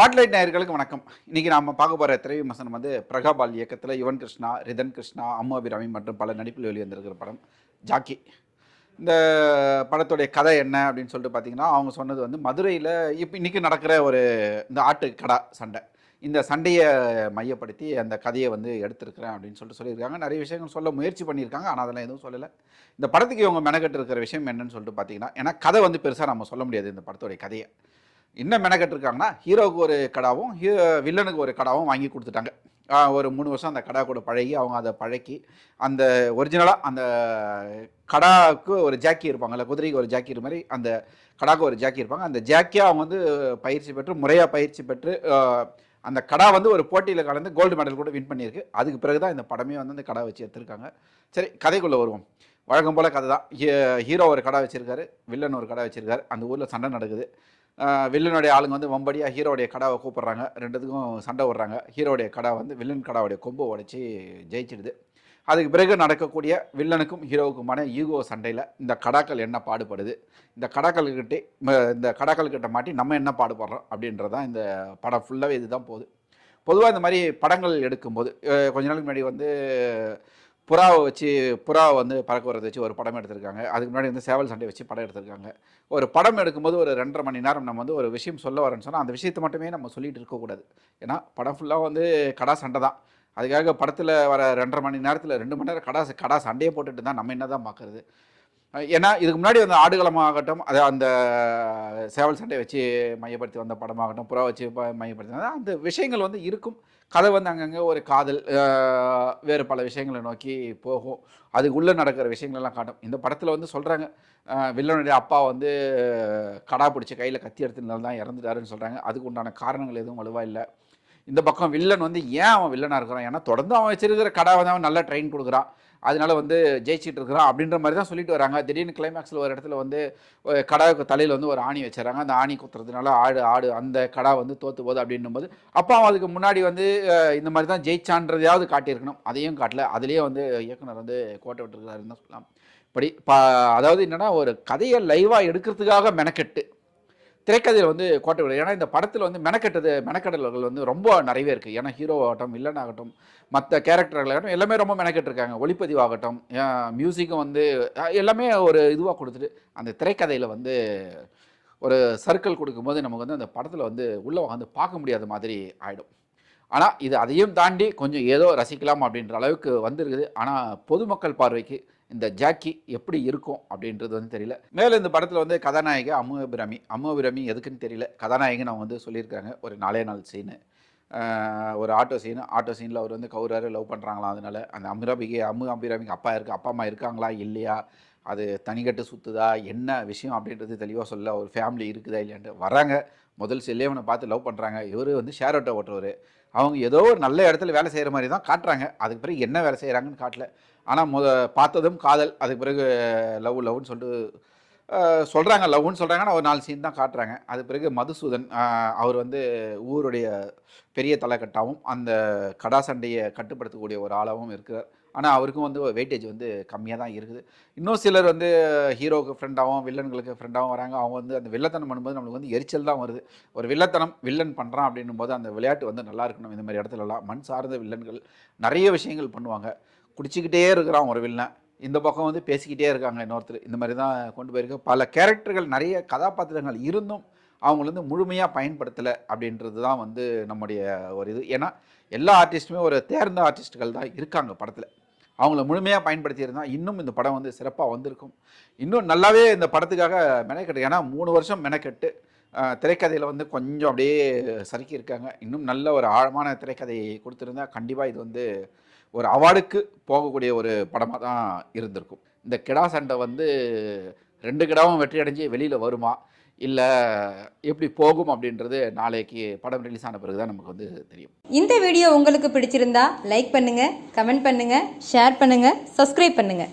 Spotlight நேயர்களுக்கு வணக்கம். இன்னைக்கு நாம பார்க்க போற திரை விமர்சனம் வந்து பிரகாபால் இயக்கத்தில் யுவன் கிருஷ்ணா, ரிதன் கிருஷ்ணா, அம்மு அபிராமி மற்றும் பல நடிப்பில் வெளிவந்திருக்கிற படம் ஜாக்கி. இந்த படத்துடைய கதை என்ன அப்படின்னு சொல்லிட்டு பார்த்தீங்கன்னா, அவங்க சொன்னது வந்து மதுரையில் இப்போ இன்னைக்கு நடக்கிற ஒரு இந்த ஆட்டுக்கடா சண்டை. இந்த சண்டையை மையப்படுத்தி அந்த கதையை வந்து எடுத்திருக்கிறேன் அப்படின்னு சொல்லியிருக்காங்க. நிறைய விஷயங்கள் சொல்ல முயற்சி பண்ணியிருக்காங்க. ஆனால் அதெல்லாம் எதுவும் சொல்லலை. இந்த படத்துக்கு இவங்க மெனக்கெட்டு இருக்கிற விஷயம் என்னன்னு சொல்லிட்டு பார்த்தீங்கன்னா, ஏன்னா கதை வந்து பெருசாக நம்ம சொல்ல முடியாது இந்த படத்துடைய கதையை. என்ன மெனக்கெட்டுருக்காங்கன்னா, ஹீரோவுக்கு ஒரு கடாவும் வில்லனுக்கு ஒரு கடாவும் வாங்கி கொடுத்துட்டாங்க. ஒரு 3 வருஷம் அந்த கடா கூட பழகி அவங்க அதை பழக்கி அந்த ஒரிஜினலாக அந்த கடாவுக்கு ஒரு ஜாக்கி இருப்பாங்கல்ல, குதிரைக்கு ஒரு ஜாக்கி மாதிரி அந்த கடாவுக்கு ஒரு ஜாக்கி இருப்பாங்க. அந்த ஜாக்கியாக அவங்க வந்து பயிற்சி பெற்று முறையாக பயிற்சி பெற்று அந்த கடா வந்து ஒரு போட்டியில் கலந்து கோல்டு மெடல் கூட வின் பண்ணியிருக்கு. அதுக்கு பிறகு தான் இந்த படமே வந்து அந்த கடா வச்சு எடுத்திருக்காங்க. சரி, கதைக்குள்ளே வருவோம். வழக்கம் போல் கதை தான். ஹீரோ ஒரு கடா வச்சுருக்காரு, வில்லன் ஒரு கடா வச்சுருக்காரு. அந்த ஊரில் சண்டை நடக்குது. வில்லனுடைய ஆளுங்க வந்து வம்படியாக ஹீரோடைய கடாவை கூப்பிட்றாங்க. ரெண்டுத்துக்கும் சண்டை விடுறாங்க. ஹீரோடைய கடா வந்து வில்லன் கடாவுடைய கொம்பை உடைச்சி ஜெயிச்சிடுது. அதுக்கு பிறகு நடக்கக்கூடிய வில்லனுக்கும் ஹீரோவுக்குமான ஈகோ சண்டையில் இந்த கடாக்கள் என்ன பாடுபடுது, இந்த கடாக்கள்கிட்ட மாட்டி நம்ம என்ன பாடுபடுறோம் அப்படின்றதான் இந்த படம் ஃபுல்லாகவே இது தான் போகுது. பொதுவாக இந்த மாதிரி படங்கள் எடுக்கும்போது கொஞ்ச நாளுக்கு முன்னாடி வந்து புறாவை வந்து பறக்க வரதை வச்சு ஒரு படம் எடுத்திருக்காங்க. அதுக்கு முன்னாடி வந்து சேவல் சண்டை வச்சு படம் எடுத்திருக்காங்க. ஒரு படம் எடுக்கும்போது ஒரு 2.5 மணி நேரம் நம்ம வந்து ஒரு விஷயம் சொல்ல வரேன்னு சொன்னால் அந்த விஷயத்தை மட்டுமே நம்ம சொல்லிகிட்டு இருக்கக்கூடாது. ஏன்னா படம் ஃபுல்லாக வந்து கடா சண்டை தான். அதுக்காக படத்தில் வர 2.5 மணி நேரத்தில் 2 மணி நேரம் கடா சண்டையை போட்டுட்டு தான் நம்ம என்ன தான் பார்க்குறது. ஏன்னா இதுக்கு முன்னாடி வந்து ஆடுகளமாகட்டும், அது அந்த சேவல் சண்டையை வச்சு மையப்படுத்தி வந்த படமாகட்டும், புறா வச்சு மையப்படுத்தி வந்தால் அந்த விஷயங்கள் வந்து இருக்கும். கதை வந்து அங்கங்கே ஒரு காதல், வேறு பல விஷயங்களை நோக்கி போகும். அதுக்குள்ளே நடக்கிற விஷயங்களெல்லாம் காட்டும். இந்த படத்தில் வந்து சொல்கிறாங்க, வில்லனுடைய அப்பா வந்து கடா பிடிச்சி கையில் கத்தி எடுத்துனால தான் இறந்துட்டாருன்னு சொல்கிறாங்க. அதுக்கு உண்டான காரணங்கள் எதுவும் வலுவாக இல்லை. இந்த பக்கம் வில்லன் வந்து ஏன் அவன் வில்லனாக இருக்கிறான், ஏன்னா தொடர்ந்து அவன் வச்சிருக்கிற கடா வந்து அவன் நல்லா ட்ரெயின் கொடுக்குறான், அதனால வந்து ஜெயிச்சிட்டு இருக்கிறான் அப்படின்ற மாதிரி தான் சொல்லிட்டு வராங்க. திடீர்னு கிளைமேக்ஸில் ஒரு இடத்துல வந்து கடாவுக்கு தலையில் வந்து ஒரு ஆணி வச்சுறாங்க. அந்த ஆணி குத்துறதுனால ஆடு அந்த கடா வந்து தோற்று போகுது அப்படின்னும் போது அப்போ அவன் அதுக்கு முன்னாடி வந்து இந்த மாதிரி தான் ஜெயிச்சான்றதையாவது காட்டியிருக்கணும். அதையும் காட்டல. அதுலேயே வந்து இயக்குனர் வந்து கோட்டை விட்டுருக்காருன்னு தான் சொல்லலாம். இப்படி அதாவது என்னென்னா ஒரு கதையை லைவாக எடுக்கிறதுக்காக மெனக்கெட்டு திரைக்கதையில் வந்து கோட்டை விடும். ஏன்னா இந்த படத்தில் வந்து மெனக்கெடல்கள் வந்து ரொம்ப நிறையவே இருக்குது. ஏன்னா ஹீரோ ஆகட்டும், வில்லன் ஆகட்டும், மற்ற கேரக்டர்களாகட்டும் எல்லாமே ரொம்ப மெனக்கெட்டுருக்காங்க. ஒளிப்பதிவாகட்டும், மியூசிக்கும் வந்து எல்லாமே ஒரு இதுவாக கொடுத்துட்டு அந்த திரைக்கதையில் வந்து ஒரு சர்க்கிள் கொடுக்கும்போது நமக்கு வந்து அந்த படத்தில் வந்து உள்ளே வந்து பார்க்க முடியாத மாதிரி ஆகிடும். ஆனால் இது அதையும் தாண்டி கொஞ்சம் ஏதோ ரசிக்கலாம் அப்படின்ற அளவுக்கு வந்துருக்குது. ஆனால் பொதுமக்கள் பார்வைக்கு இந்த ஜாக்கி எப்படி இருக்கும் அப்படின்றது வந்து தெரியல. மேலே இந்த படத்தில் வந்து கதாநாயகி அம்மு அபிராமி எதுக்குன்னு தெரியல. கதாநாயகன் அவங்க வந்து சொல்லியிருக்காங்க. ஒரு 4 நாள் சீனு, ஒரு ஆட்டோ சீனில் அவர் வந்து கவுராரு லவ் பண்ணுறாங்களாம். அதனால அந்த அம்மு அபிராமிக்கு அப்பா அம்மா இருக்காங்களா இல்லையா, அது தனிக்கட்டு சுற்றுதா என்ன விஷயம் அப்படின்றது தெளிவாக சொல்ல. ஒரு ஃபேமிலி இருக்குதா இல்லையான்ட்டு வராங்க. முதல் செல்லேவனை பார்த்து லவ் பண்ணுறாங்க. இவர் வந்து ஷேர் ஆட்டோ ஓட்டுறவர். அவங்க ஏதோ ஒரு நல்ல இடத்துல வேலை செய்கிற மாதிரி தான் காட்டுறாங்க. அதுக்கு பிறகு என்ன வேலை செய்கிறாங்கன்னு காட்டல. ஆனால் பார்த்ததும் காதல், அதுக்கு பிறகு லவ்னு சொல்லிட்டு லவ்னு சொல்கிறாங்க. ஆனால் ஒரு 4 சீன் தான் காட்டுறாங்க. அதுக்கு பிறகு மதுசூதன், அவர் வந்து ஊருடைய பெரிய தலைக்கட்டாகவும் அந்த கடா சண்டையை கட்டுப்படுத்தக்கூடிய ஒரு ஆளாகவும் இருக்கிறார். ஆனால் அவருக்கும் வந்து வெயிட்டேஜ் வந்து கம்மியாக தான் இருக்குது. இன்னும் சிலர் வந்து ஹீரோவுக்கு ஃப்ரெண்டாகவும் வில்லன்களுக்கு ஃப்ரெண்டாகவும் வராங்க. அவங்க வந்து அந்த வில்லத்தனம் பண்ணும்போது நம்மளுக்கு வந்து எரிச்சல் தான் வருது. ஒரு வில்லன் பண்ணுறான் அப்படின்னும் போது அந்த விளையாட்டு வந்து நல்லா இருக்கணும். இந்த மாதிரி இடத்துலலாம் மண் சார்ந்த வில்லன்கள் நிறைய விஷயங்கள் பண்ணுவாங்க. குடிச்சிக்கிட்டே இருக்கிறான் ஒரு வில்லன், இந்த பக்கம் வந்து பேசிக்கிட்டே இருக்காங்க இன்னொருத்தர். இந்த மாதிரி தான் கொண்டு போயிருக்கு. பல கேரக்டர்கள் நிறைய கதாபாத்திரங்கள் இருந்தும் அவங்கள வந்து முழுமையாக பயன்படுத்தலை அப்படின்றது தான் வந்து நம்முடைய ஒரு இது. ஏன்னா எல்லா ஆர்டிஸ்ட்டுமே ஒரு தேர்ந்த ஆர்டிஸ்ட்டுகள் தான் இருக்காங்க படத்தில். அவங்கள முழுமையாக பயன்படுத்தியிருந்தால் இன்னும் இந்த படம் வந்து சிறப்பாக வந்திருக்கும். இன்னும் நல்லாவே இந்த படத்துக்காக மெனக்கெட்டு, ஏன்னா 3 வருஷம் மெனக்கெட்டு திரைக்கதையில் வந்து கொஞ்சம் அப்படியே சறுக்கியிருக்காங்க. இன்னும் நல்ல ஒரு ஆழமான திரைக்கதையை கொடுத்துருந்தா கண்டிப்பாக இது வந்து ஒரு அவார்டுக்கு போகக்கூடிய ஒரு படமாக தான் இருந்திருக்கும். இந்த கிடா சண்டை வந்து 2 கிடாவும் வெற்றி அடைஞ்சு வெளியில் வருமா, இல்லை எப்படி போகும் அப்படின்றது நாளைக்கு படம் ரிலீஸ் ஆன பிறகு தான் நமக்கு வந்து தெரியும். இந்த வீடியோ உங்களுக்கு பிடிச்சிருந்தா லைக் பண்ணுங்கள், கமெண்ட் பண்ணுங்கள், ஷேர் பண்ணுங்கள், சப்ஸ்கிரைப் பண்ணுங்கள்.